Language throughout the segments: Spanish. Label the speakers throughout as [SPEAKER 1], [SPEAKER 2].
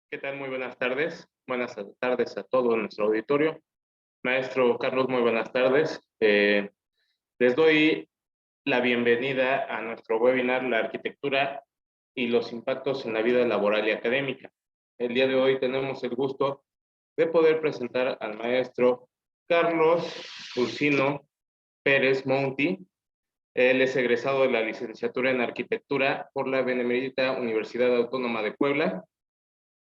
[SPEAKER 1] ¿Qué tal? Muy buenas tardes. Buenas tardes a todo nuestro auditorio. Maestro Carlos, muy buenas tardes. Les doy la bienvenida a nuestro webinar, La arquitectura y los impactos en la vida laboral y académica. El día de hoy tenemos el gusto de poder presentar al maestro Carlos Ursino Pérez Monti. Él es egresado de la licenciatura en arquitectura por la Benemérita Universidad Autónoma de Puebla.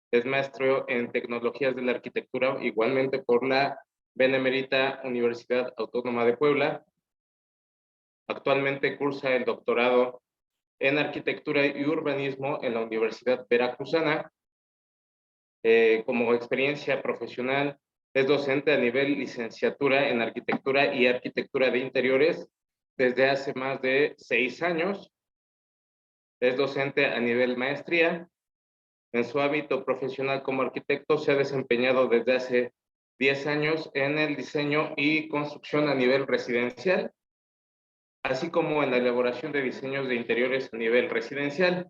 [SPEAKER 1] Es maestro en tecnologías de la arquitectura, igualmente por la Benemérita Universidad Autónoma de Puebla. Actualmente cursa el doctorado en arquitectura y urbanismo en la Universidad Veracruzana. Como experiencia profesional, es docente a nivel licenciatura en arquitectura y arquitectura de interiores desde hace más de 6 años. Es docente a nivel maestría. En su ámbito profesional como arquitecto se ha desempeñado desde hace 10 años en el diseño y construcción a nivel residencial, así como en la elaboración de diseños de interiores a nivel residencial.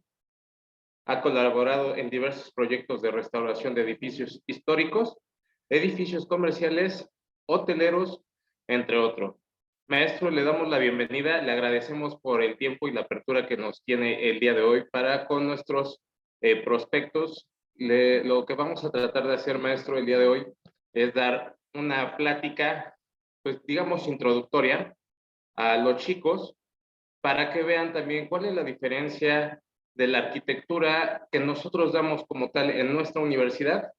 [SPEAKER 1] Ha colaborado en diversos proyectos de restauración de edificios históricos, edificios comerciales, hoteleros, entre otros. Maestro, le damos la bienvenida, le agradecemos por el tiempo y la apertura que nos tiene el día de hoy para con nuestros prospectos. Lo que vamos a tratar de hacer, maestro, el día de hoy es dar una plática, pues digamos, introductoria a los chicos para que vean también cuál es la diferencia de la arquitectura que nosotros damos como tal en nuestra universidad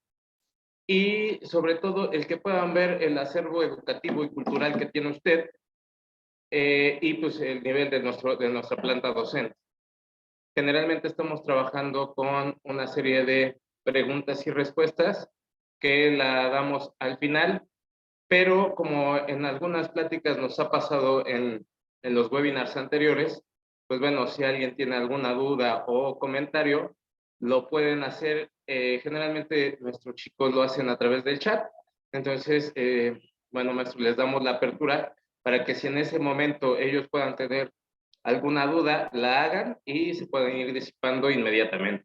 [SPEAKER 1] y sobre todo el que puedan ver el acervo educativo y cultural que tiene usted y pues el nivel de nuestra planta docente. Generalmente estamos trabajando con una serie de preguntas y respuestas que la damos al final, pero como en algunas pláticas nos ha pasado en los webinars anteriores, pues bueno, si alguien tiene alguna duda o comentario, lo pueden hacer. Generalmente nuestros chicos lo hacen a través del chat. Entonces, bueno, maestro, les damos la apertura para que si en ese momento ellos puedan tener alguna duda, la hagan y se pueden ir disipando inmediatamente.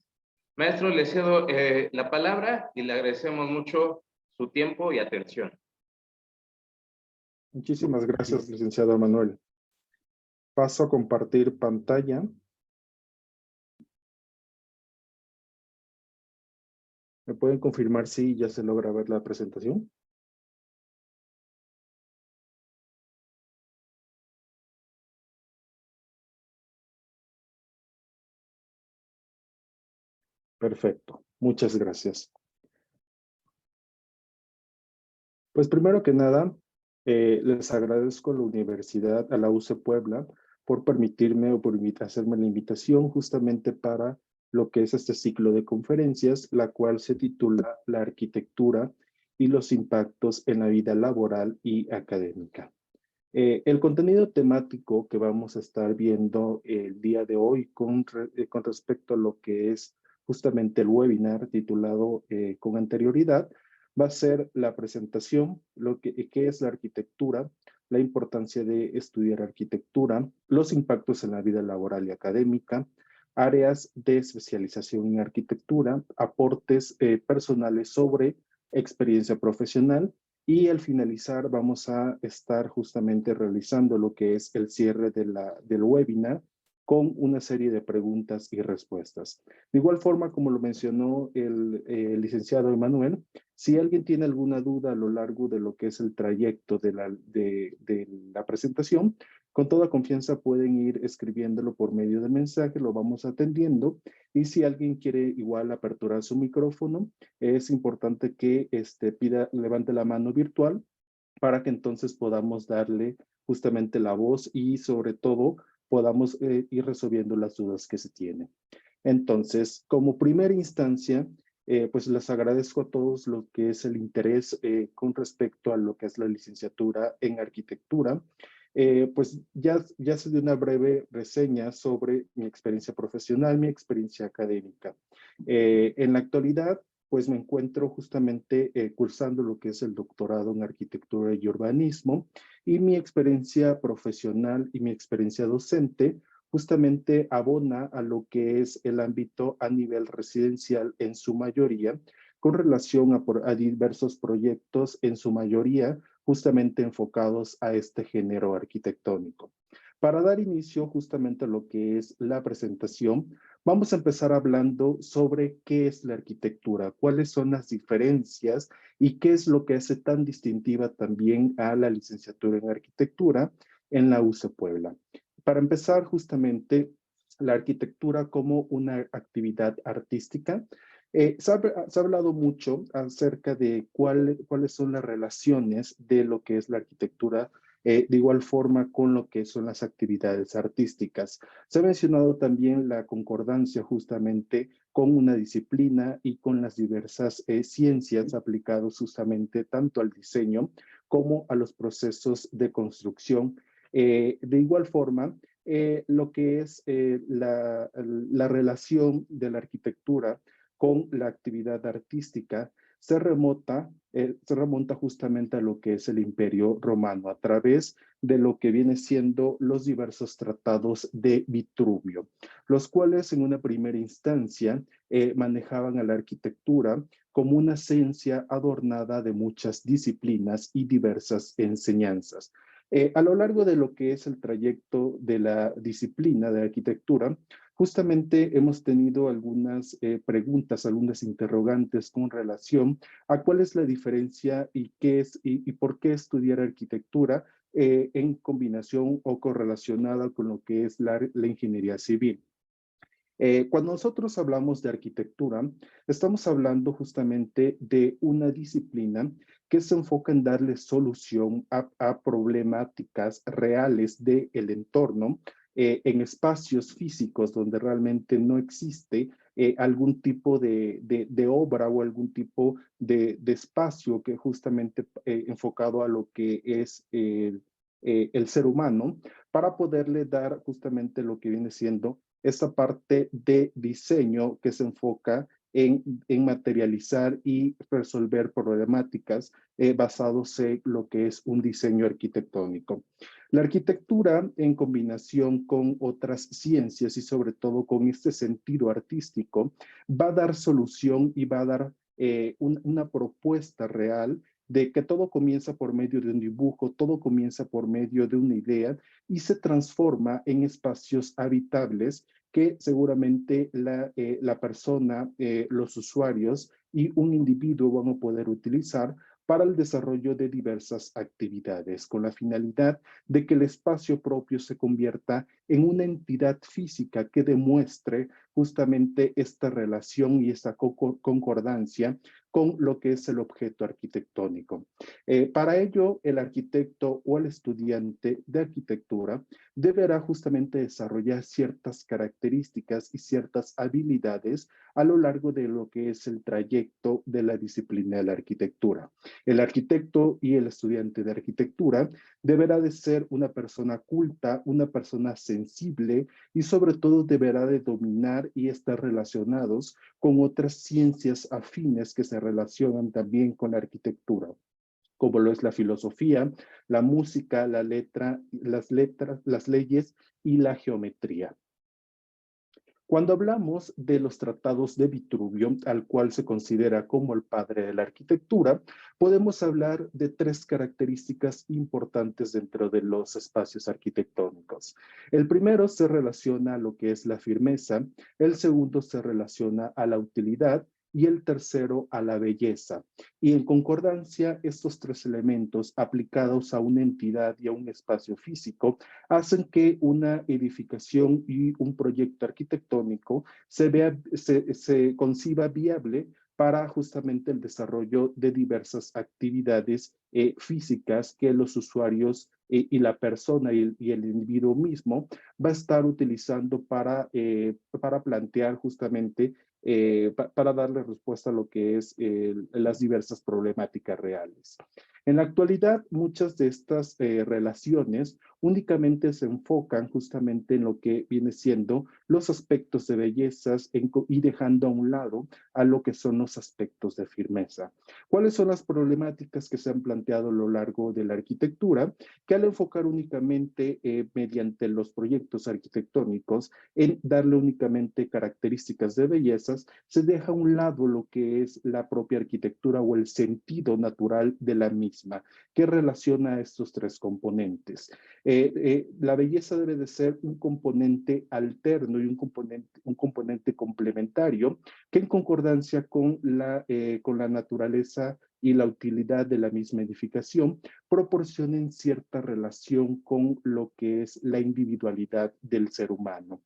[SPEAKER 1] Maestro, le cedo la palabra y le agradecemos mucho su tiempo y atención.
[SPEAKER 2] Muchísimas gracias, licenciado Manuel. Paso a compartir pantalla. ¿Me pueden confirmar si ya se logra ver la presentación? Perfecto, muchas gracias. Pues primero que nada, les agradezco a la universidad, a la UC Puebla, por permitirme o por hacerme la invitación justamente para lo que es este ciclo de conferencias, la cual se titula La arquitectura y los impactos en la vida laboral y académica. El contenido temático que vamos a estar viendo el día de hoy con respecto a lo que es justamente el webinar titulado con anterioridad, va a ser la presentación, qué es la arquitectura, la importancia de estudiar arquitectura, los impactos en la vida laboral y académica, áreas de especialización en arquitectura, aportes personales sobre experiencia profesional. Y al finalizar vamos a estar justamente realizando lo que es el cierre del webinar con una serie de preguntas y respuestas. De igual forma, como lo mencionó el licenciado Emanuel, si alguien tiene alguna duda a lo largo de lo que es el trayecto de la presentación, con toda confianza pueden ir escribiéndolo por medio de mensaje, lo vamos atendiendo. Y si alguien quiere igual aperturar su micrófono, es importante que levante la mano virtual para que entonces podamos darle justamente la voz y sobre todo podamos ir resolviendo las dudas que se tienen. Entonces, como primera instancia, pues les agradezco a todos lo que es el interés con respecto a lo que es la licenciatura en arquitectura. Pues ya se dio una breve reseña sobre mi experiencia profesional, mi experiencia académica. En la actualidad, pues me encuentro justamente cursando lo que es el doctorado en arquitectura y urbanismo, y mi experiencia profesional y mi experiencia docente justamente abona a lo que es el ámbito a nivel residencial en su mayoría, con relación a diversos proyectos en su mayoría justamente enfocados a este género arquitectónico. Para dar inicio justamente a lo que es la presentación, vamos a empezar hablando sobre qué es la arquitectura, cuáles son las diferencias y qué es lo que hace tan distintiva también a la licenciatura en arquitectura en la UC Puebla. Para empezar, justamente, la arquitectura como una actividad artística. Se ha hablado mucho acerca de cuáles son las relaciones de lo que es la arquitectura, de igual forma con lo que son las actividades artísticas. Se ha mencionado también la concordancia justamente con una disciplina y con las diversas ciencias aplicadas justamente tanto al diseño como a los procesos de construcción. De igual forma, lo que es la relación de la arquitectura con la actividad artística se remonta justamente a lo que es el Imperio Romano, a través de lo que viene siendo los diversos tratados de Vitruvio, los cuales en una primera instancia manejaban a la arquitectura como una ciencia adornada de muchas disciplinas y diversas enseñanzas. A lo largo de lo que es el trayecto de la disciplina de arquitectura, justamente hemos tenido algunas preguntas, algunas interrogantes con relación a cuál es la diferencia y qué es y por qué estudiar arquitectura en combinación o correlacionada con lo que es la ingeniería civil. Cuando nosotros hablamos de arquitectura, estamos hablando justamente de una disciplina que se enfoca en darle solución a problemáticas reales del entorno, en espacios físicos donde realmente no existe algún tipo de obra o algún tipo de espacio que justamente enfocado a lo que es el ser humano, para poderle dar justamente lo que viene siendo esta parte de diseño que se enfoca en materializar y resolver problemáticas basados en lo que es un diseño arquitectónico. La arquitectura, en combinación con otras ciencias y sobre todo con este sentido artístico, va a dar solución y va a dar una propuesta real de que todo comienza por medio de un dibujo, todo comienza por medio de una idea y se transforma en espacios habitables que seguramente la persona, los usuarios y un individuo van a poder utilizar para el desarrollo de diversas actividades, con la finalidad de que el espacio propio se convierta en una entidad física que demuestre justamente esta relación y esta concordancia con lo que es el objeto arquitectónico. Para ello, el arquitecto o el estudiante de arquitectura deberá justamente desarrollar ciertas características y ciertas habilidades a lo largo de lo que es el trayecto de la disciplina de la arquitectura. El arquitecto y el estudiante de arquitectura deberá de ser una persona culta, una persona sensible y sobre todo deberá de dominar y estar relacionados con otras ciencias afines que se relacionan también con la arquitectura, como lo es la filosofía, la música, la letra, las leyes y la geometría. Cuando hablamos de los tratados de Vitruvio, al cual se considera como el padre de la arquitectura, podemos hablar de tres características importantes dentro de los espacios arquitectónicos. El primero se relaciona a lo que es la firmeza, el segundo se relaciona a la utilidad y el tercero a la belleza. Y en concordancia, estos tres elementos aplicados a una entidad y a un espacio físico hacen que una edificación y un proyecto arquitectónico se conciba viable para justamente el desarrollo de diversas actividades físicas que los usuarios y la persona y el individuo mismo va a estar utilizando para plantear justamente para darle respuesta a lo que es las diversas problemáticas reales. En la actualidad, muchas de estas relaciones únicamente se enfocan justamente en lo que viene siendo los aspectos de bellezas y dejando a un lado a lo que son los aspectos de firmeza. ¿Cuáles son las problemáticas que se han planteado a lo largo de la arquitectura? Que al enfocar únicamente mediante los proyectos arquitectónicos en darle únicamente características de bellezas, se deja a un lado lo que es la propia arquitectura o el sentido natural de la misma, que relaciona a estos tres componentes. La belleza debe de ser un componente alterno y un componente complementario que en concordancia con la naturaleza y la utilidad de la misma edificación proporcionen cierta relación con lo que es la individualidad del ser humano.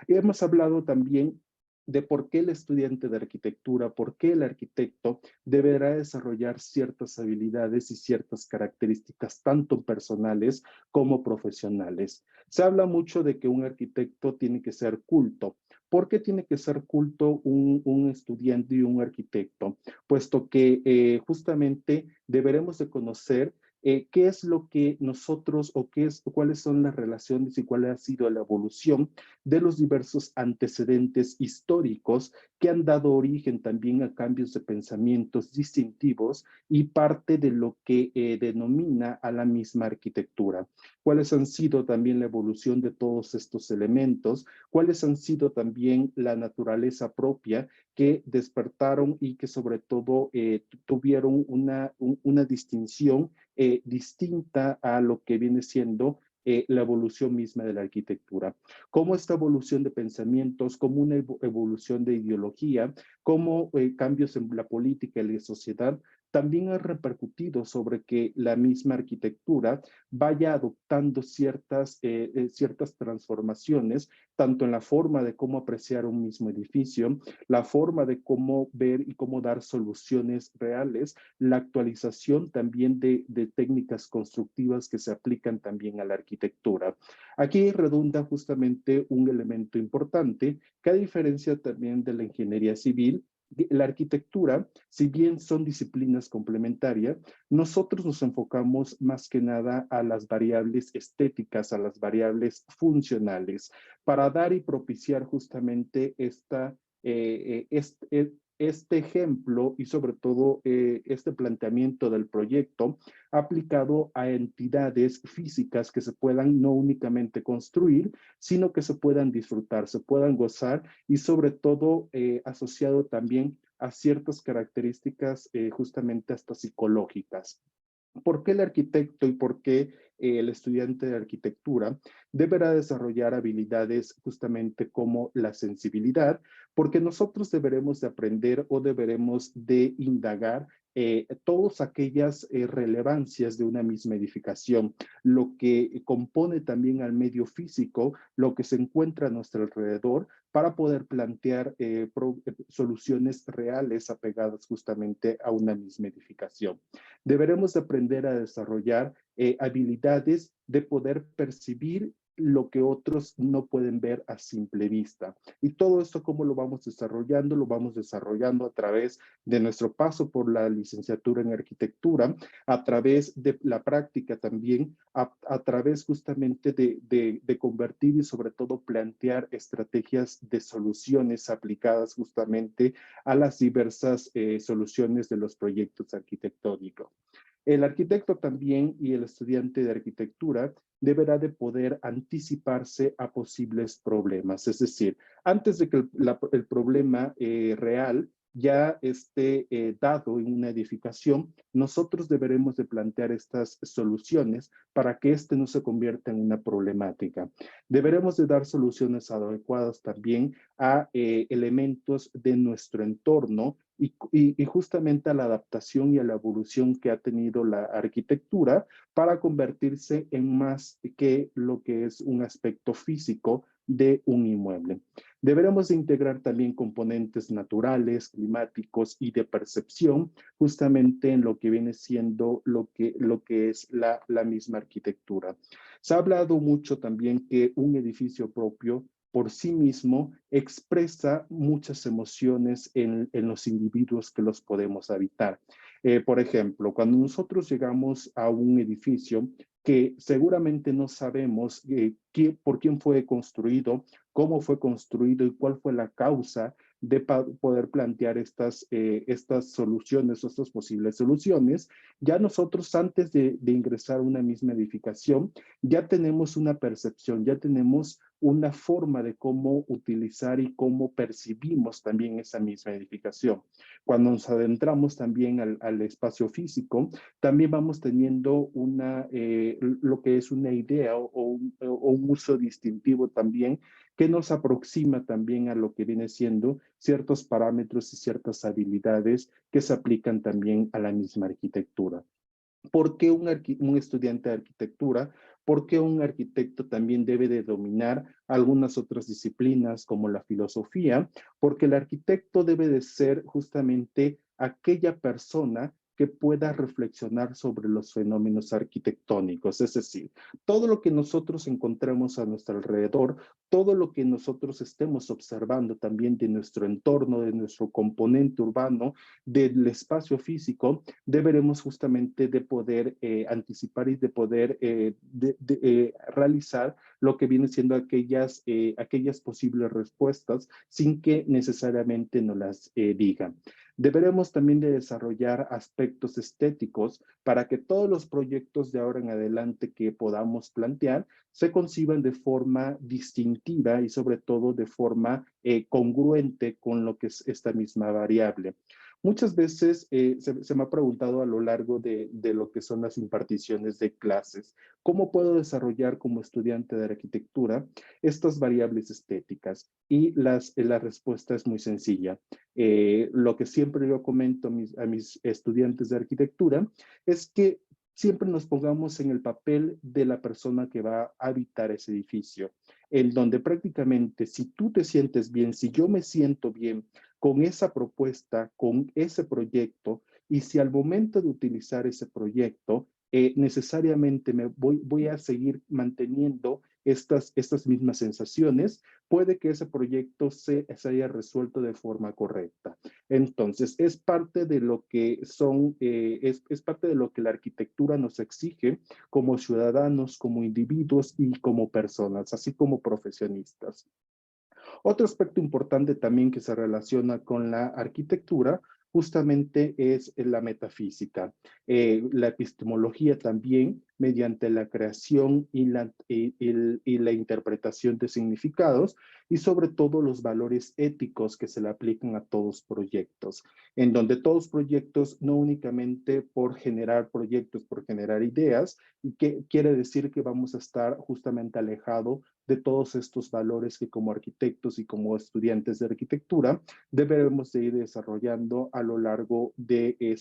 [SPEAKER 2] Hemos hablado también de por qué el estudiante de arquitectura, por qué el arquitecto deberá desarrollar ciertas habilidades y ciertas características, tanto personales como profesionales. Se habla mucho de que un arquitecto tiene que ser culto. ¿Por qué tiene que ser culto un estudiante y un arquitecto? Puesto que justamente deberemos de conocer qué es lo que nosotros o cuáles son las relaciones y cuál ha sido la evolución de los diversos antecedentes históricos que han dado origen también a cambios de pensamientos distintivos y parte de lo que denomina a la misma arquitectura. ¿Cuáles han sido también la evolución de todos estos elementos? ¿Cuáles han sido también la naturaleza propia que despertaron y que sobre todo tuvieron una distinción distinta a lo que viene siendo la evolución misma de la arquitectura? Cómo esta evolución de pensamientos, como una evolución de ideología, como cambios en la política y la sociedad, también ha repercutido sobre que la misma arquitectura vaya adoptando ciertas transformaciones, tanto en la forma de cómo apreciar un mismo edificio, la forma de cómo ver y cómo dar soluciones reales, la actualización también de técnicas constructivas que se aplican también a la arquitectura. Aquí redunda justamente un elemento importante que a diferencia también de la ingeniería civil, la arquitectura, si bien son disciplinas complementarias, nosotros nos enfocamos más que nada a las variables estéticas, a las variables funcionales, para dar y propiciar justamente este ejemplo y sobre todo este planteamiento del proyecto aplicado a entidades físicas que se puedan no únicamente construir, sino que se puedan disfrutar, se puedan gozar y sobre todo asociado también a ciertas características justamente hasta psicológicas. ¿Por qué el arquitecto y por qué el estudiante de arquitectura deberá desarrollar habilidades justamente como la sensibilidad? Porque nosotros deberemos de aprender o deberemos de indagar todas aquellas relevancias de una misma edificación, lo que compone también al medio físico, lo que se encuentra a nuestro alrededor, para poder plantear soluciones reales apegadas justamente a una misma edificación. Deberemos aprender a desarrollar habilidades de poder percibir lo que otros no pueden ver a simple vista. Y todo esto, ¿cómo lo vamos desarrollando? Lo vamos desarrollando a través de nuestro paso por la licenciatura en arquitectura, a través de la práctica también, a través justamente de convertir y sobre todo plantear estrategias de soluciones aplicadas justamente a las diversas soluciones de los proyectos arquitectónicos. El arquitecto también y el estudiante de arquitectura deberá de poder anticiparse a posibles problemas. Es decir, antes de que el problema real ya esté dado en una edificación, nosotros deberemos de plantear estas soluciones para que este no se convierta en una problemática. Deberemos de dar soluciones adecuadas también a elementos de nuestro entorno y justamente a la adaptación y a la evolución que ha tenido la arquitectura para convertirse en más que lo que es un aspecto físico de un inmueble. Deberemos integrar también componentes naturales, climáticos y de percepción justamente en lo que viene siendo lo que es la misma arquitectura. Se ha hablado mucho también que un edificio propio por sí mismo expresa muchas emociones en los individuos que los podemos habitar. Por ejemplo, cuando nosotros llegamos a un edificio, que seguramente no sabemos por quién fue construido, cómo fue construido y cuál fue la causa de poder plantear estas soluciones o estas posibles soluciones, ya nosotros antes de ingresar a una misma edificación, ya tenemos una percepción, ya tenemos una forma de cómo utilizar y cómo percibimos también esa misma edificación. Cuando nos adentramos también al espacio físico, también vamos teniendo lo que es una idea o un uso distintivo también que nos aproxima también a lo que viene siendo ciertos parámetros y ciertas habilidades que se aplican también a la misma arquitectura. ¿Por qué un estudiante de arquitectura? ¿Por qué un arquitecto también debe de dominar algunas otras disciplinas como la filosofía? Porque el arquitecto debe de ser justamente aquella persona que pueda reflexionar sobre los fenómenos arquitectónicos. Es decir, todo lo que nosotros encontremos a nuestro alrededor, todo lo que nosotros estemos observando también de nuestro entorno, de nuestro componente urbano, del espacio físico, deberemos justamente de poder anticipar y de poder realizar lo que viene siendo aquellas posibles respuestas sin que necesariamente nos las digan. Deberemos también de desarrollar aspectos estéticos para que todos los proyectos de ahora en adelante que podamos plantear se conciban de forma distintiva y sobre todo de forma congruente con lo que es esta misma variable. Muchas veces se me ha preguntado a lo largo de lo que son las imparticiones de clases, ¿cómo puedo desarrollar como estudiante de arquitectura estas variables estéticas? Y la respuesta es muy sencilla. Lo que siempre yo comento a mis estudiantes de arquitectura es que siempre nos pongamos en el papel de la persona que va a habitar ese edificio, en donde prácticamente si tú te sientes bien, si yo me siento bien con esa propuesta, con ese proyecto, y si al momento de utilizar ese proyecto, necesariamente voy a seguir manteniendo estas mismas sensaciones, puede que ese proyecto se haya resuelto de forma correcta. Entonces, es parte de lo que es parte de lo que la arquitectura nos exige como ciudadanos, como individuos y como personas, así como profesionistas. Otro aspecto importante también que se relaciona con la arquitectura justamente es la metafísica. La epistemología también, mediante la creación y la interpretación de significados y sobre todo los valores éticos que se le aplican a todos proyectos, en donde todos proyectos, no únicamente por generar proyectos, por generar ideas, y que quiere decir que vamos a estar justamente alejado de todos estos valores que como arquitectos y como estudiantes de arquitectura debemos de ir desarrollando a lo largo de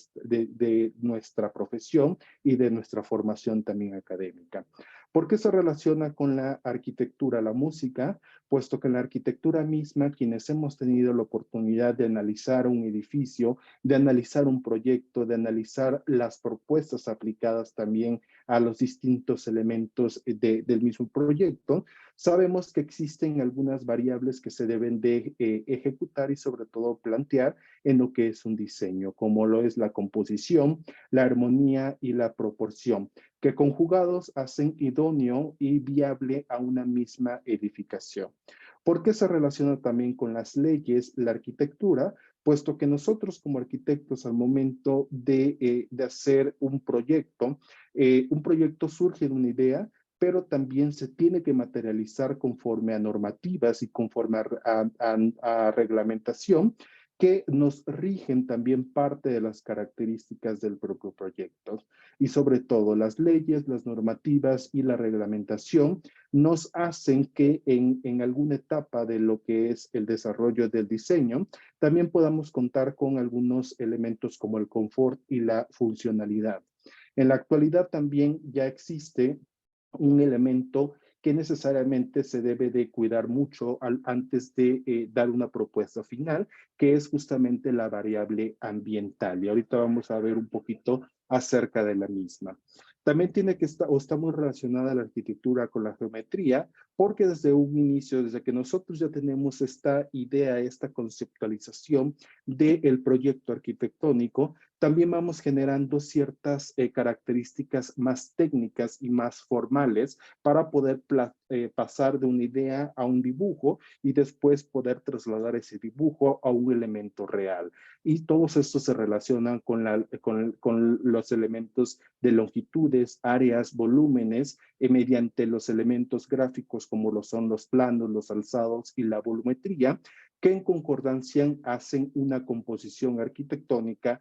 [SPEAKER 2] nuestra profesión y de nuestra formación también académica. ¿Por qué se relaciona con la arquitectura, la música? Puesto que en la arquitectura misma, quienes hemos tenido la oportunidad de analizar un edificio, de analizar un proyecto, de analizar las propuestas aplicadas también a los distintos elementos del mismo proyecto, sabemos que existen algunas variables que se deben de ejecutar y sobre todo plantear en lo que es un diseño, como lo es la composición, la armonía y la proporción, que conjugados hacen idóneo y viable a una misma edificación. ¿Por qué se relaciona también con las leyes, la arquitectura? Puesto que nosotros como arquitectos al momento de hacer un proyecto surge de una idea, pero también se tiene que materializar conforme a normativas y conforme a reglamentación que nos rigen también parte de las características del propio proyecto. Y sobre todo las leyes, las normativas y la reglamentación nos hacen que en alguna etapa de lo que es el desarrollo del diseño, también podamos contar con algunos elementos como el confort y la funcionalidad. En la actualidad también ya existe un elemento que necesariamente se debe de cuidar mucho antes de dar una propuesta final, que es justamente la variable ambiental. Y ahorita vamos a ver un poquito acerca de la misma. También tiene que estar, o está muy relacionada la arquitectura con la geometría, porque desde un inicio, desde que nosotros ya tenemos esta idea, esta conceptualización del proyecto arquitectónico, también vamos generando ciertas características más técnicas y más formales para poder pasar de una idea a un dibujo y después poder trasladar ese dibujo a un elemento real. Y todos estos se relacionan con los elementos de longitudes, áreas, volúmenes, mediante los elementos gráficos como lo son los planos, los alzados y la volumetría, que en concordancia hacen una composición arquitectónica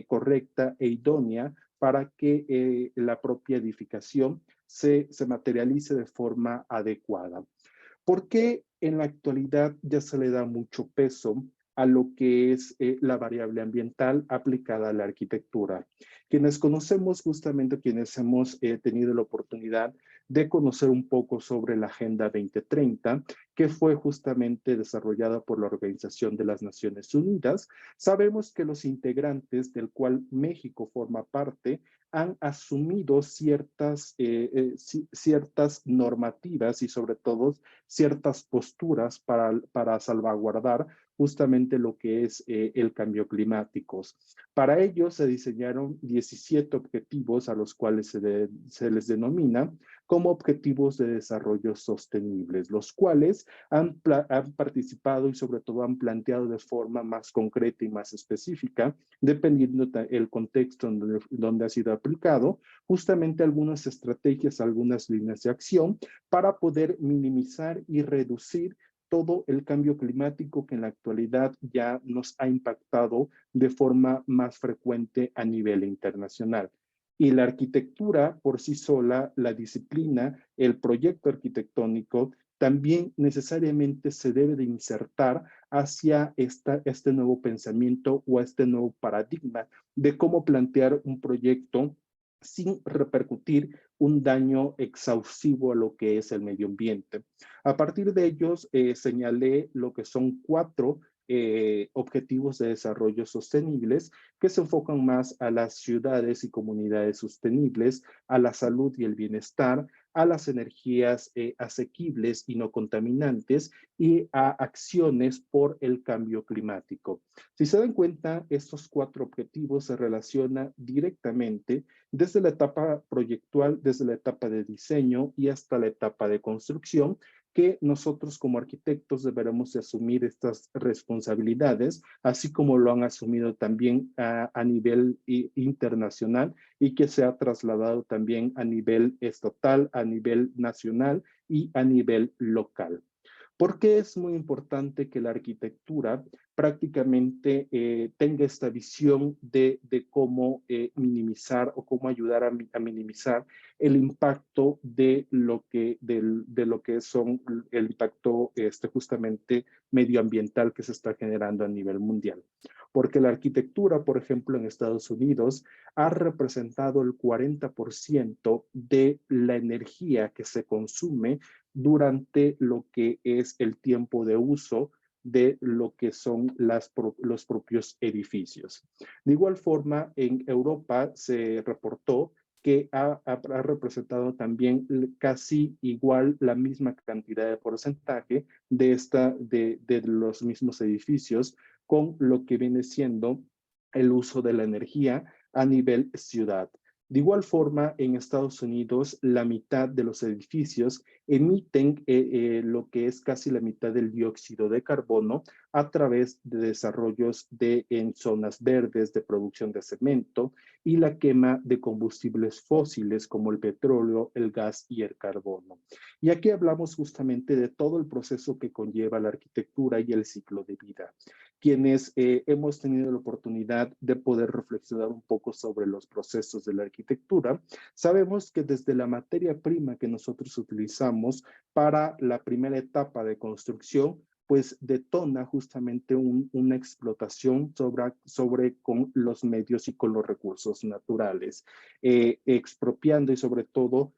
[SPEAKER 2] correcta e idónea para que la propia edificación se materialice de forma adecuada. ¿Por qué en la actualidad ya se le da mucho peso a lo que es la variable ambiental aplicada a la arquitectura? Quienes conocemos, justamente quienes hemos tenido la oportunidad de conocer un poco sobre la Agenda 2030, que fue justamente desarrollada por la Organización de las Naciones Unidas, sabemos que los integrantes del cual México forma parte han asumido ciertas normativas y sobre todo ciertas posturas para salvaguardar justamente lo que es el cambio climático. Para ello se diseñaron 17 objetivos a los cuales se les denomina como objetivos de desarrollo sostenibles, los cuales han participado y sobre todo han planteado de forma más concreta y más específica, dependiendo del contexto donde ha sido aplicado, justamente algunas estrategias, algunas líneas de acción para poder minimizar y reducir todo el cambio climático que en la actualidad ya nos ha impactado de forma más frecuente a nivel internacional. Y la arquitectura por sí sola, la disciplina, el proyecto arquitectónico, también necesariamente se debe de insertar hacia este nuevo pensamiento o este nuevo paradigma de cómo plantear un proyecto sin repercutir un daño exhaustivo a lo que es el medio ambiente. A partir de ellos, señalé lo que son 4 objetivos de desarrollo sostenibles que se enfocan más a las ciudades y comunidades sostenibles, a la salud y el bienestar, a las energías asequibles y no contaminantes y a acciones por el cambio climático. Si se dan cuenta, estos 4 objetivos se relacionan directamente desde la etapa proyectual, desde la etapa de diseño y hasta la etapa de construcción, que nosotros como arquitectos deberemos de asumir estas responsabilidades, así como lo han asumido también a nivel internacional y que se ha trasladado también a nivel estatal, a nivel nacional y a nivel local. ¿Por qué es muy importante que la arquitectura prácticamente tenga esta visión de cómo minimizar o cómo ayudar a minimizar el impacto de lo que son el impacto justamente medioambiental que se está generando a nivel mundial? Porque la arquitectura, por ejemplo, en Estados Unidos, ha representado el 40% de la energía que se consume durante lo que es el tiempo de uso de lo que son los propios edificios. De igual forma, en Europa se reportó que ha representado también casi igual la misma cantidad de porcentaje de los mismos edificios con lo que viene siendo el uso de la energía a nivel ciudad. De igual forma, en Estados Unidos, la mitad de los edificios emiten lo que es casi la mitad del dióxido de carbono a través de desarrollos en zonas verdes de producción de cemento y la quema de combustibles fósiles como el petróleo, el gas y el carbono. Y aquí hablamos justamente de todo el proceso que conlleva la arquitectura y el ciclo de vida. Quienes hemos tenido la oportunidad de poder reflexionar un poco sobre los procesos de la arquitectura, sabemos que desde la materia prima que nosotros utilizamos para la primera etapa de construcción, pues detona justamente una explotación con los medios y con los recursos naturales, expropiando y sobre todo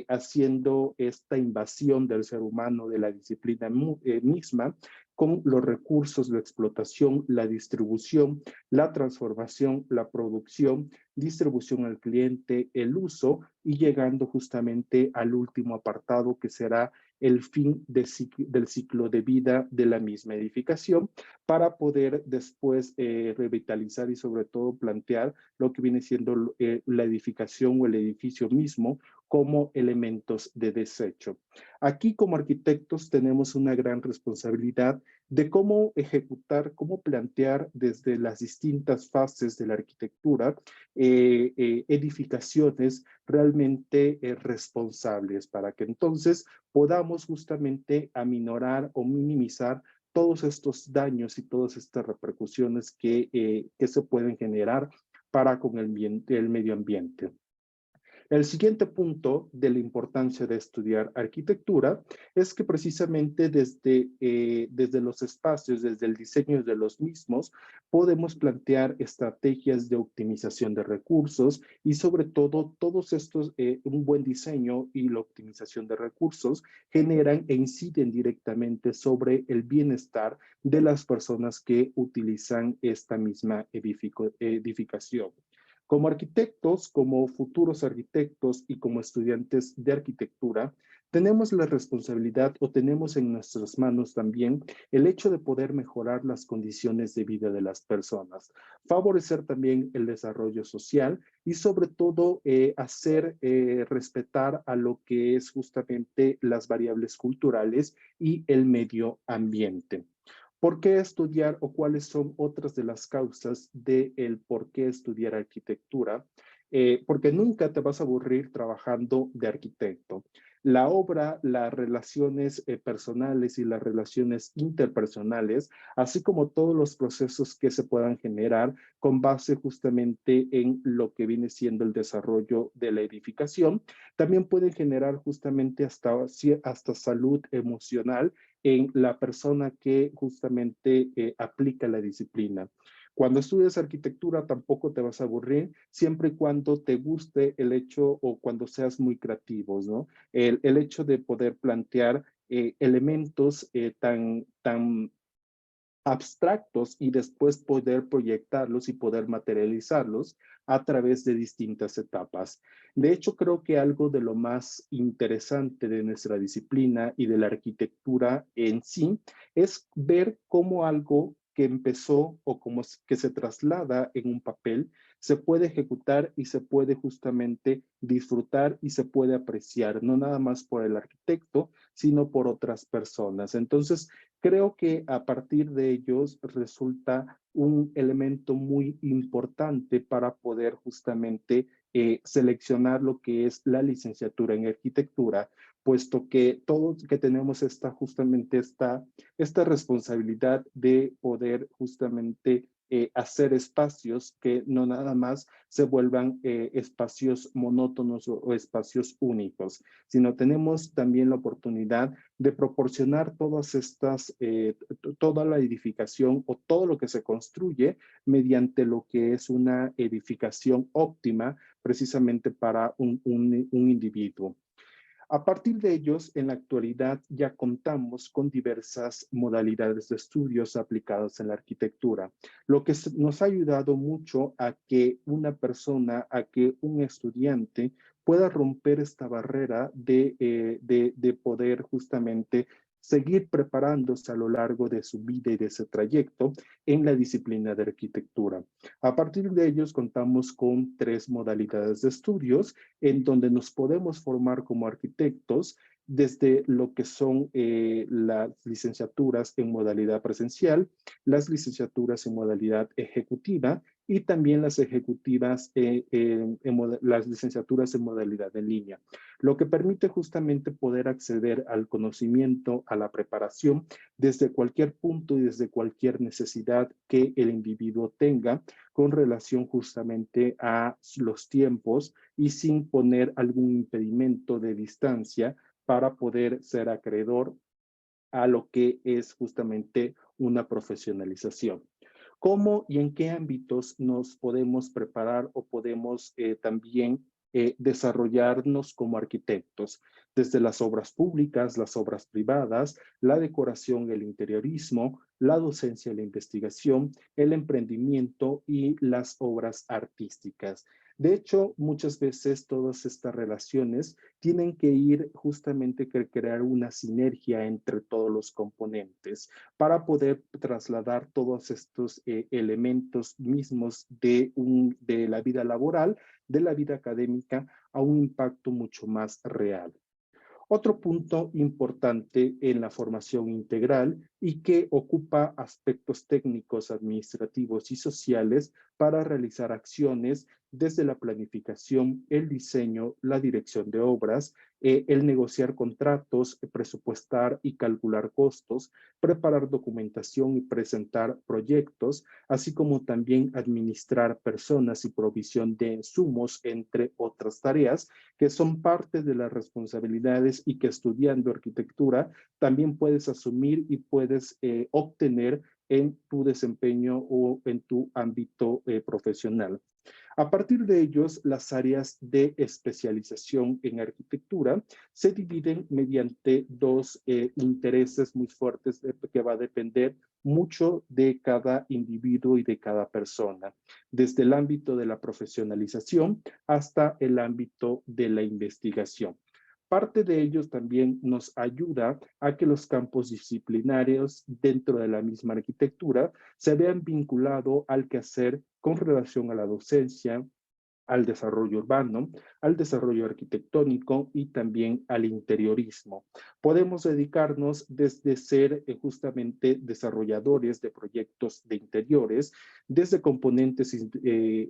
[SPEAKER 2] haciendo esta invasión del ser humano de la disciplina misma con los recursos, la explotación, la distribución, la transformación, la producción, distribución al cliente, el uso y llegando justamente al último apartado que será el fin del ciclo de vida de la misma edificación para poder después revitalizar y sobre todo plantear lo que viene siendo la edificación o el edificio mismo como elementos de desecho. Aquí como arquitectos tenemos una gran responsabilidad de cómo ejecutar, cómo plantear desde las distintas fases de la arquitectura edificaciones realmente responsables para que entonces podamos justamente aminorar o minimizar todos estos daños y todas estas repercusiones que se pueden generar para con el medio ambiente. El siguiente punto de la importancia de estudiar arquitectura es que precisamente desde los espacios, desde el diseño de los mismos, podemos plantear estrategias de optimización de recursos y sobre todo todos estos, un buen diseño y la optimización de recursos generan e inciden directamente sobre el bienestar de las personas que utilizan esta misma edificación. Como arquitectos, como futuros arquitectos y como estudiantes de arquitectura, tenemos la responsabilidad o tenemos en nuestras manos también el hecho de poder mejorar las condiciones de vida de las personas, favorecer también el desarrollo social y sobre todo hacer respetar a lo que es justamente las variables culturales y el medio ambiente. ¿Por qué estudiar o cuáles son otras de las causas del por qué estudiar arquitectura? Porque nunca te vas a aburrir trabajando de arquitecto. La obra, las relaciones personales y las relaciones interpersonales, así como todos los procesos que se puedan generar con base justamente en lo que viene siendo el desarrollo de la edificación, también pueden generar justamente hasta salud emocional en la persona que justamente aplica la disciplina. Cuando estudias arquitectura tampoco te vas a aburrir, siempre y cuando te guste el hecho o cuando seas muy creativos, ¿no? El hecho de poder plantear elementos tan abstractos y después poder proyectarlos y poder materializarlos a través de distintas etapas. De hecho, creo que algo de lo más interesante de nuestra disciplina y de la arquitectura en sí es ver cómo algo que empezó o como que se traslada en un papel se puede ejecutar y se puede justamente disfrutar y se puede apreciar, no nada más por el arquitecto, sino por otras personas. Entonces, creo que a partir de ellos resulta un elemento muy importante para poder justamente seleccionar lo que es la licenciatura en arquitectura, puesto que todos que tenemos justamente esta responsabilidad de poder justamente hacer espacios que no nada más se vuelvan espacios monótonos o espacios únicos, sino tenemos también la oportunidad de proporcionar toda la edificación o todo lo que se construye mediante lo que es una edificación óptima precisamente para un individuo. A partir de ellos, en la actualidad ya contamos con diversas modalidades de estudios aplicados en la arquitectura, lo que nos ha ayudado mucho a que una persona, a que un estudiante pueda romper esta barrera de poder justamente seguir preparándose a lo largo de su vida y de ese trayecto en la disciplina de arquitectura. A partir de ellos contamos con 3 modalidades de estudios en donde nos podemos formar como arquitectos desde lo que son las licenciaturas en modalidad presencial, las licenciaturas en modalidad ejecutiva y también las ejecutivas, las licenciaturas en modalidad en línea, lo que permite justamente poder acceder al conocimiento, a la preparación desde cualquier punto y desde cualquier necesidad que el individuo tenga con relación justamente a los tiempos y sin poner algún impedimento de distancia para poder ser acreedor a lo que es justamente una profesionalización. ¿Cómo y en qué ámbitos nos podemos preparar o podemos también desarrollarnos como arquitectos, desde las obras públicas, las obras privadas, la decoración, el interiorismo, la docencia y la investigación, el emprendimiento y las obras artísticas. De hecho, muchas veces todas estas relaciones tienen que ir justamente que crear una sinergia entre todos los componentes para poder trasladar todos estos elementos mismos de la vida laboral, de la vida académica, a un impacto mucho más real. Otro punto importante en la formación integral y que ocupa aspectos técnicos, administrativos y sociales para realizar acciones desde la planificación, el diseño, la dirección de obras, el negociar contratos, presupuestar y calcular costos, preparar documentación y presentar proyectos, así como también administrar personas y provisión de insumos, entre otras tareas que son parte de las responsabilidades y que estudiando arquitectura también puedes asumir y puedes obtener en tu desempeño o en tu ámbito profesional. A partir de ellos, las áreas de especialización en arquitectura se dividen mediante dos intereses muy fuertes que va a depender mucho de cada individuo y de cada persona, desde el ámbito de la profesionalización hasta el ámbito de la investigación. Parte de ellos también nos ayuda a que los campos disciplinarios dentro de la misma arquitectura se vean vinculados al quehacer con relación a la docencia, al desarrollo urbano, al desarrollo arquitectónico y también al interiorismo. Podemos dedicarnos desde ser justamente desarrolladores de proyectos de interiores, desde componentes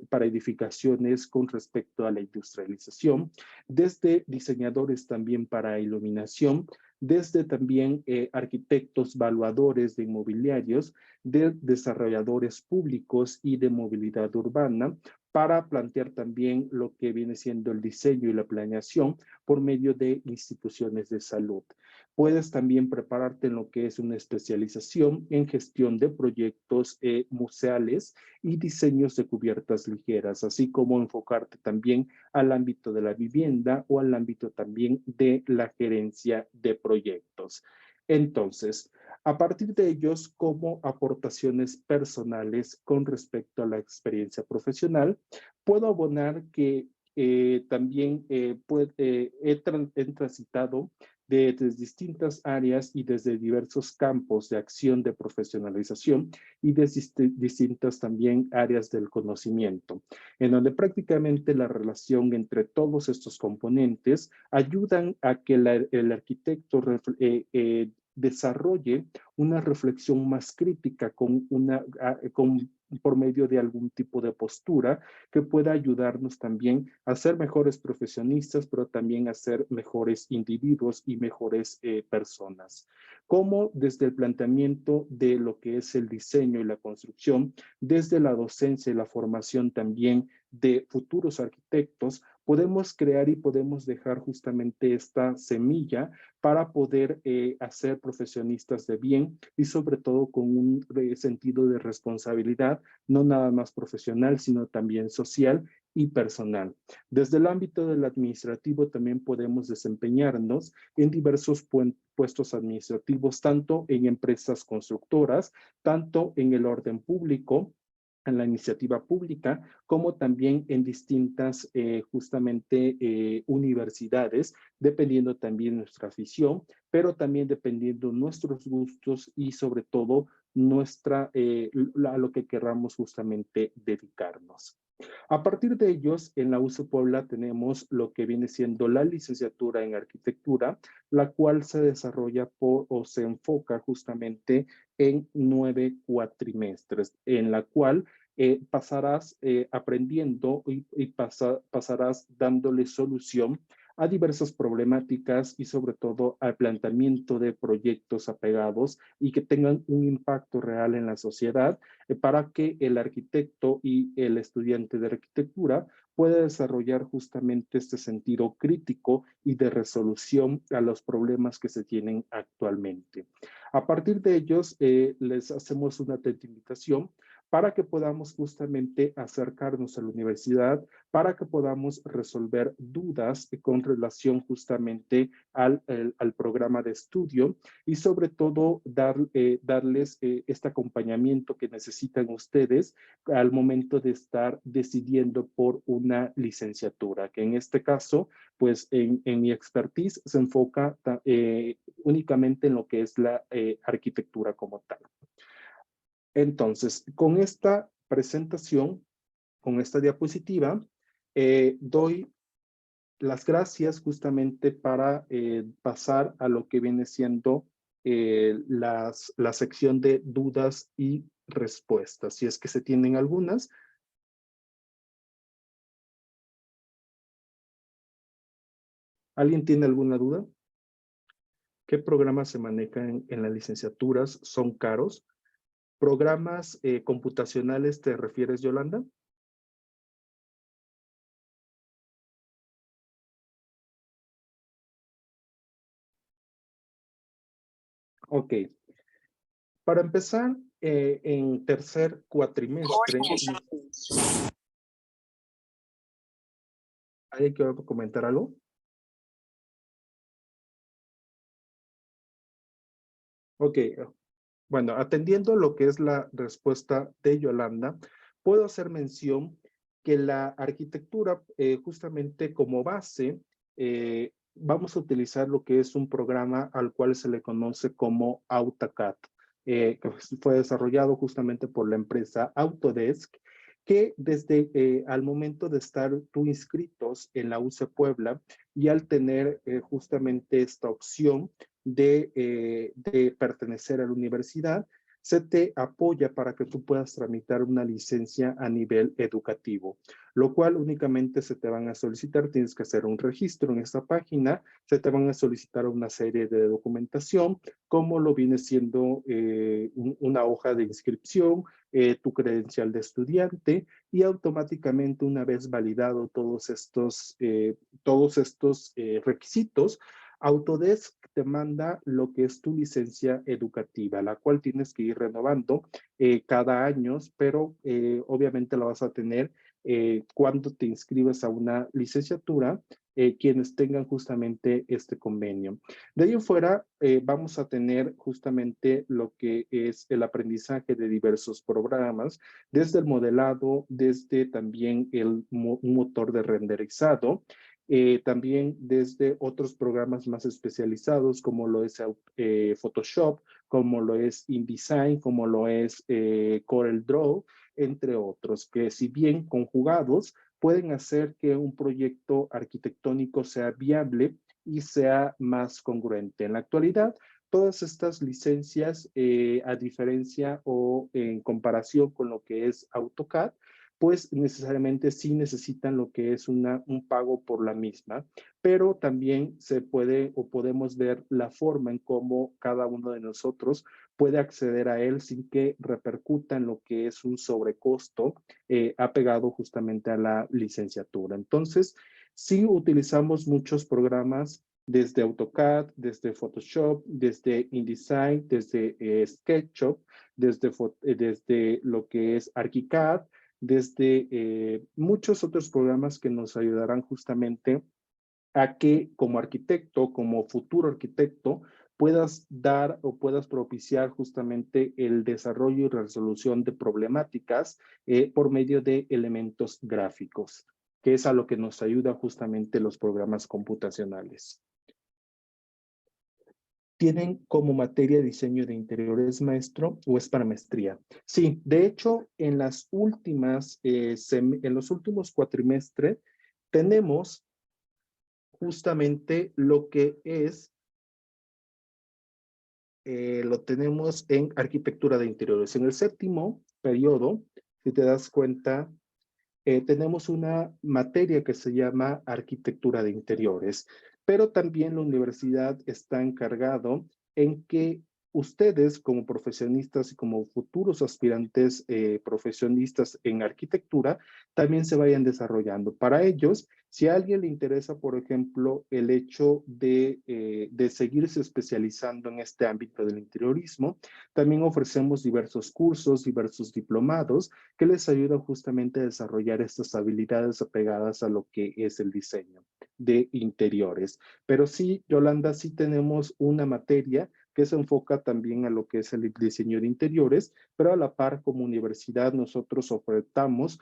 [SPEAKER 2] para edificaciones con respecto a la industrialización, desde diseñadores también para iluminación, desde también arquitectos valuadores de inmobiliarios, de desarrolladores públicos y de movilidad urbana, para plantear también lo que viene siendo el diseño y la planeación por medio de instituciones de salud. Puedes también prepararte en lo que es una especialización en gestión de proyectos museales y diseños de cubiertas ligeras, así como enfocarte también al ámbito de la vivienda o al ámbito también de la gerencia de proyectos. Entonces, a partir de ellos, como aportaciones personales con respecto a la experiencia profesional, puedo abonar que también he transitado desde distintas áreas y desde diversos campos de acción de profesionalización y desde distintas también áreas del conocimiento, en donde prácticamente la relación entre todos estos componentes ayudan a que el arquitecto desarrolle una reflexión más crítica por medio de algún tipo de postura que pueda ayudarnos también a ser mejores profesionistas, pero también a ser mejores individuos y mejores personas. Como desde el planteamiento de lo que es el diseño y la construcción, desde la docencia y la formación también de futuros arquitectos, podemos crear y podemos dejar justamente esta semilla para poder hacer profesionistas de bien y sobre todo con un sentido de responsabilidad, no nada más profesional, sino también social y personal. Desde el ámbito del administrativo también podemos desempeñarnos en diversos puestos administrativos, tanto en empresas constructoras, tanto en el orden público, en la iniciativa pública, como también en distintas justamente universidades, dependiendo también nuestra afición, pero también dependiendo nuestros gustos y sobre todo a lo que queramos justamente dedicarnos. A partir de ellos, en la UCE Puebla tenemos lo que viene siendo la licenciatura en arquitectura, la cual se desarrolla o se enfoca justamente en 9 cuatrimestres, en la cual pasarás aprendiendo y pasarás dándole solución a diversas problemáticas y sobre todo al planteamiento de proyectos apegados y que tengan un impacto real en la sociedad para que el arquitecto y el estudiante de arquitectura pueda desarrollar justamente este sentido crítico y de resolución a los problemas que se tienen actualmente. A partir de ellos, les hacemos una invitación para que podamos justamente acercarnos a la universidad, para que podamos resolver dudas con relación justamente al programa de estudio y sobre todo darles este acompañamiento que necesitan ustedes al momento de estar decidiendo por una licenciatura, que en este caso, pues en mi expertise se enfoca únicamente en lo que es la arquitectura como tal. Entonces, con esta presentación, con esta diapositiva, doy las gracias justamente para pasar a lo que viene siendo la sección de dudas y respuestas. Si es que se tienen algunas. ¿Alguien tiene alguna duda? ¿Qué programas se manejan en las licenciaturas? ¿Son caros? ¿Programas computacionales te refieres, Yolanda? Ok. Para empezar, en tercer cuatrimestre, ¿alguien quiere comentar algo? Ok. Bueno, atendiendo lo que es la respuesta de Yolanda, puedo hacer mención que la arquitectura, justamente como base, vamos a utilizar lo que es un programa al cual se le conoce como AutoCAD, que fue desarrollado justamente por la empresa Autodesk, que desde al momento de estar tú inscritos en la UC Puebla y al tener justamente esta opción de pertenecer a la universidad, se te apoya para que tú puedas tramitar una licencia a nivel educativo, lo cual únicamente se te van a solicitar, tienes que hacer un registro en esta página, se te van a solicitar una serie de documentación, como lo viene siendo una hoja de inscripción, tu credencial de estudiante, y automáticamente una vez validado todos estos requisitos, Autodesk te manda lo que es tu licencia educativa, la cual tienes que ir renovando cada año, pero obviamente la vas a tener cuando te inscribes a una licenciatura, quienes tengan justamente este convenio. De ahí en fuera, vamos a tener justamente lo que es el aprendizaje de diversos programas, desde el modelado, desde también un motor de renderizado, también desde otros programas más especializados como lo es Photoshop, como lo es InDesign, como lo es CorelDRAW, entre otros, que si bien conjugados pueden hacer que un proyecto arquitectónico sea viable y sea más congruente. En la actualidad, todas estas licencias, a diferencia o en comparación con lo que es AutoCAD, pues necesariamente sí necesitan lo que es un pago por la misma, pero también se puede o podemos ver la forma en cómo cada uno de nosotros puede acceder a él sin que repercuta en lo que es un sobrecosto apegado justamente a la licenciatura. Entonces, sí utilizamos muchos programas desde AutoCAD, desde Photoshop, desde InDesign, desde SketchUp, desde lo que es ArchiCAD, desde muchos otros programas que nos ayudarán justamente a que como arquitecto, como futuro arquitecto, puedas dar o puedas propiciar justamente el desarrollo y resolución de problemáticas por medio de elementos gráficos, que es a lo que nos ayuda justamente los programas computacionales. ¿Tienen como materia diseño de interiores, maestro, o es para maestría? Sí, de hecho, en los últimos cuatrimestres tenemos justamente lo que es, lo tenemos en arquitectura de interiores. En el séptimo periodo, si te das cuenta, tenemos una materia que se llama arquitectura de interiores, pero también la universidad está encargado en que ustedes como profesionistas y como futuros aspirantes profesionistas en arquitectura también se vayan desarrollando. Para ellos, si a alguien le interesa, por ejemplo, el hecho de seguirse especializando en este ámbito del interiorismo, también ofrecemos diversos cursos, diversos diplomados que les ayudan justamente a desarrollar estas habilidades apegadas a lo que es el diseño de interiores. Pero sí, Yolanda, sí tenemos una materia que se enfoca también a lo que es el diseño de interiores, pero a la par como universidad nosotros ofertamos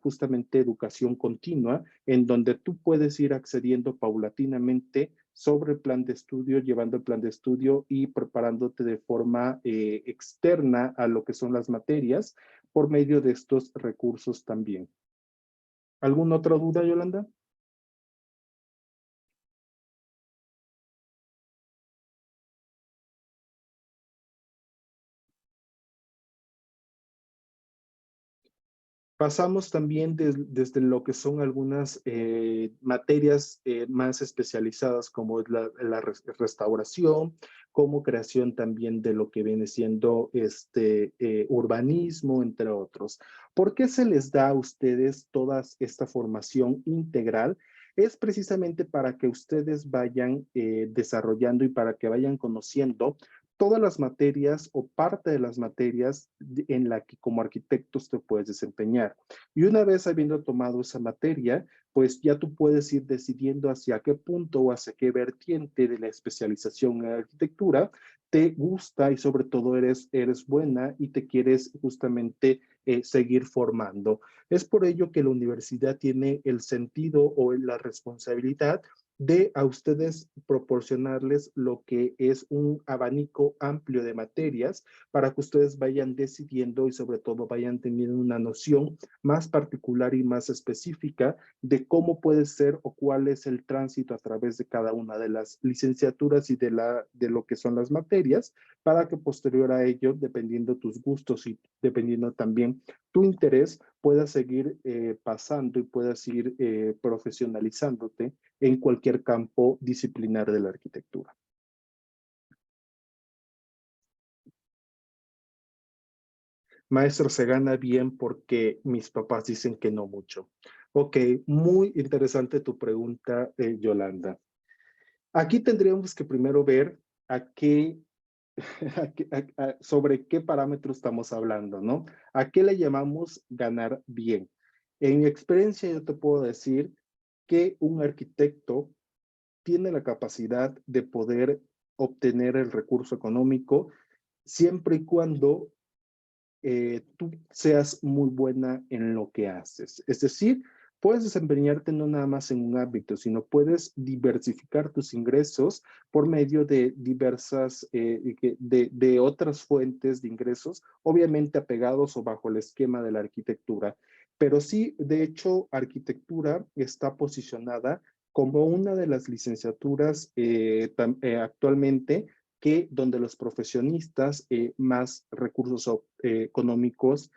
[SPEAKER 2] justamente educación continua en donde tú puedes ir accediendo paulatinamente sobre el plan de estudio, llevando el plan de estudio y preparándote de forma externa a lo que son las materias por medio de estos recursos también. ¿Alguna otra duda, Yolanda? Pasamos también desde lo que son algunas materias más especializadas como es la restauración, como creación también de lo que viene siendo urbanismo, entre otros. ¿Por qué se les da a ustedes toda esta formación integral? Es precisamente para que ustedes vayan desarrollando y para que vayan conociendo todas las materias o parte de las materias en la que como arquitectos te puedes desempeñar. Y una vez habiendo tomado esa materia, pues ya tú puedes ir decidiendo hacia qué punto o hacia qué vertiente de la especialización en arquitectura te gusta y sobre todo eres buena y te quieres justamente seguir formando. Es por ello que la universidad tiene el sentido o la responsabilidad de a ustedes proporcionarles lo que es un abanico amplio de materias para que ustedes vayan decidiendo y sobre todo vayan teniendo una noción más particular y más específica de cómo puede ser o cuál es el tránsito a través de cada una de las licenciaturas y de lo que son las materias, para que posterior a ello, dependiendo tus gustos y dependiendo también tu interés, puedas seguir pasando y puedas ir profesionalizándote en cualquier campo disciplinar de la arquitectura. Maestro, se gana bien porque mis papás dicen que no mucho. Ok, muy interesante tu pregunta, Yolanda. Aquí tendríamos que primero ver a qué, sobre qué parámetros estamos hablando, ¿no? ¿A qué le llamamos ganar bien? En mi experiencia yo te puedo decir que un arquitecto tiene la capacidad de poder obtener el recurso económico siempre y cuando tú seas muy buena en lo que haces. Es decir, puedes desempeñarte no nada más en un ámbito, sino puedes diversificar tus ingresos por medio de diversas, de otras fuentes de ingresos, obviamente apegados o bajo el esquema de la arquitectura. Pero sí, de hecho, arquitectura está posicionada como una de las licenciaturas actualmente que donde los profesionistas más recursos económicos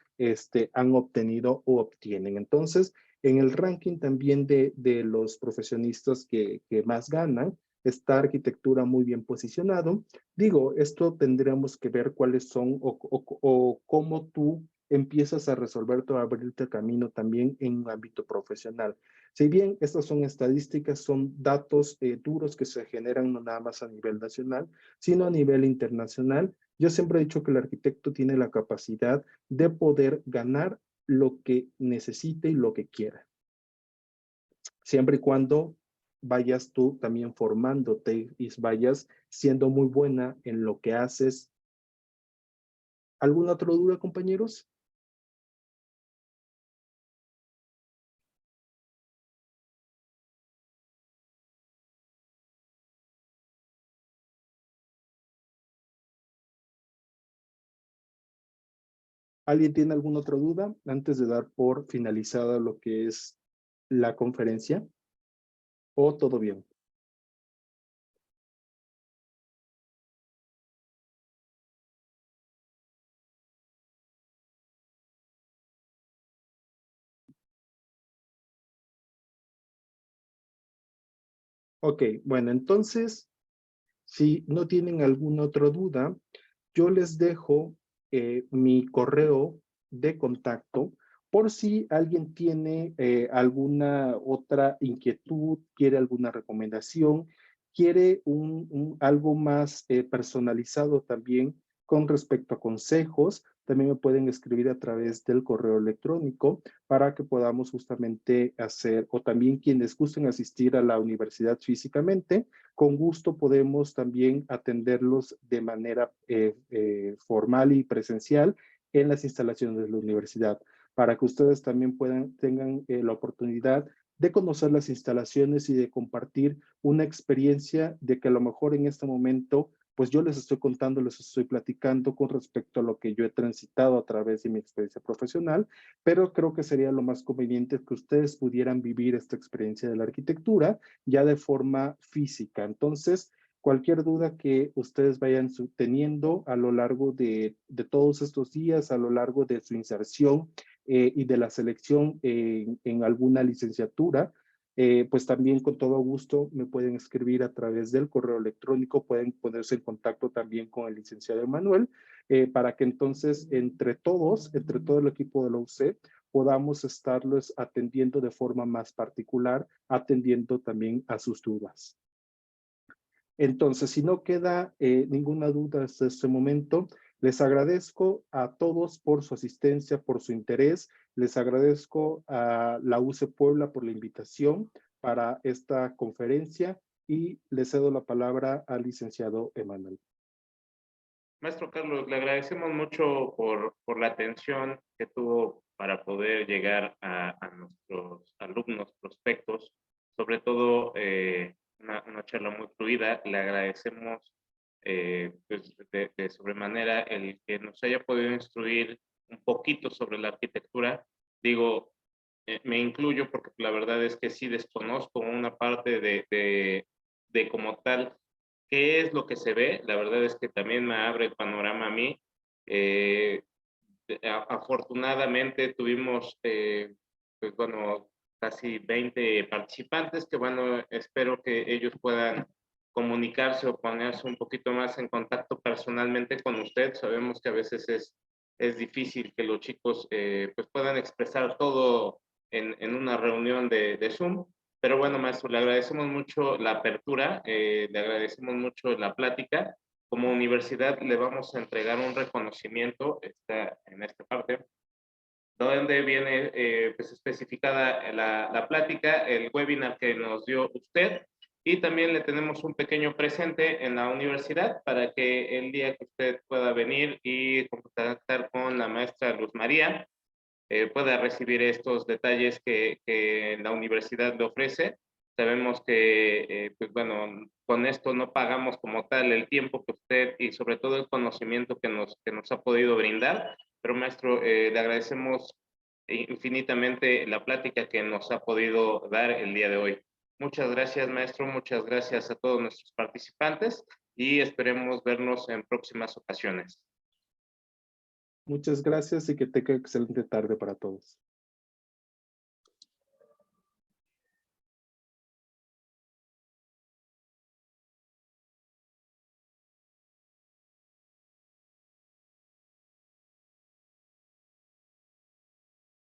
[SPEAKER 2] han obtenido o obtienen. Entonces, en el ranking también de los profesionistas que más ganan, está arquitectura muy bien posicionado. Digo, esto tendríamos que ver cuáles son o cómo tú empiezas a resolver o a abrirte camino también en un ámbito profesional. Si bien estas son estadísticas, son datos duros que se generan no nada más a nivel nacional, sino a nivel internacional. Yo siempre he dicho que el arquitecto tiene la capacidad de poder ganar lo que necesite y lo que quiera, siempre y cuando vayas tú también formándote y vayas siendo muy buena en lo que haces. ¿Alguna otra duda, compañeros? ¿Alguien tiene alguna otra duda antes de dar por finalizada lo que es la conferencia? ¿O todo bien? Ok, bueno, entonces Si no tienen alguna otra duda, yo les dejo mi correo de contacto por si alguien tiene alguna otra inquietud, quiere alguna recomendación, quiere algo más personalizado también con respecto a consejos. También me pueden escribir a través del correo electrónico para que podamos justamente hacer, o también quienes gusten asistir a la universidad físicamente, con gusto podemos también atenderlos de manera formal y presencial en las instalaciones de la universidad, para que ustedes también tengan la oportunidad de conocer las instalaciones y de compartir una experiencia de que a lo mejor en este momento pues yo les estoy contando, les estoy platicando con respecto a lo que yo he transitado a través de mi experiencia profesional, pero creo que sería lo más conveniente que ustedes pudieran vivir esta experiencia de la arquitectura ya de forma física. Entonces, cualquier duda que ustedes vayan teniendo a lo largo de todos estos días, a lo largo de su inserción y de la selección en alguna licenciatura, pues también con todo gusto me pueden escribir a través del correo electrónico, pueden ponerse en contacto también con el licenciado Emanuel, para que entonces entre todos, entre todo el equipo de la UC, podamos estarlos atendiendo de forma más particular, atendiendo también a sus dudas. Entonces, si no queda ninguna duda hasta este momento, les agradezco a todos por su asistencia, por su interés. Les agradezco a la UC Puebla por la invitación para esta conferencia y les cedo la palabra al licenciado Emanuel.
[SPEAKER 1] Maestro Carlos, le agradecemos mucho por la atención que tuvo para poder llegar a nuestros alumnos prospectos, sobre todo una charla muy fluida. Le agradecemos pues de sobremanera el que nos haya podido instruir un poquito sobre la arquitectura. Digo, me incluyo porque la verdad es que sí desconozco una parte de como tal qué es lo que se ve. La verdad es que también me abre el panorama a mí. Eh, Afortunadamente tuvimos, pues bueno, casi 20 participantes que, bueno, espero que ellos puedan comunicarse o ponerse un poquito más en contacto personalmente con usted. Sabemos que a veces es difícil que los chicos pues puedan expresar todo en una reunión de Zoom. Pero bueno, maestro, le agradecemos mucho la apertura, le agradecemos mucho la plática. Como universidad le vamos a entregar un reconocimiento en esta parte, donde viene pues especificada la plática, el webinar que nos dio usted, y también le tenemos un pequeño presente en la universidad para que el día que usted pueda venir y contactar con la maestra Luz María, pueda recibir estos detalles que la universidad le ofrece. Sabemos que, pues bueno, con esto no pagamos como tal el tiempo que usted y sobre todo el conocimiento que nos ha podido brindar, pero maestro, le agradecemos infinitamente la plática que nos ha podido dar el día de hoy. Muchas gracias, maestro, muchas gracias a todos nuestros participantes y esperemos vernos en próximas ocasiones.
[SPEAKER 2] Muchas gracias y que tenga excelente tarde para todos.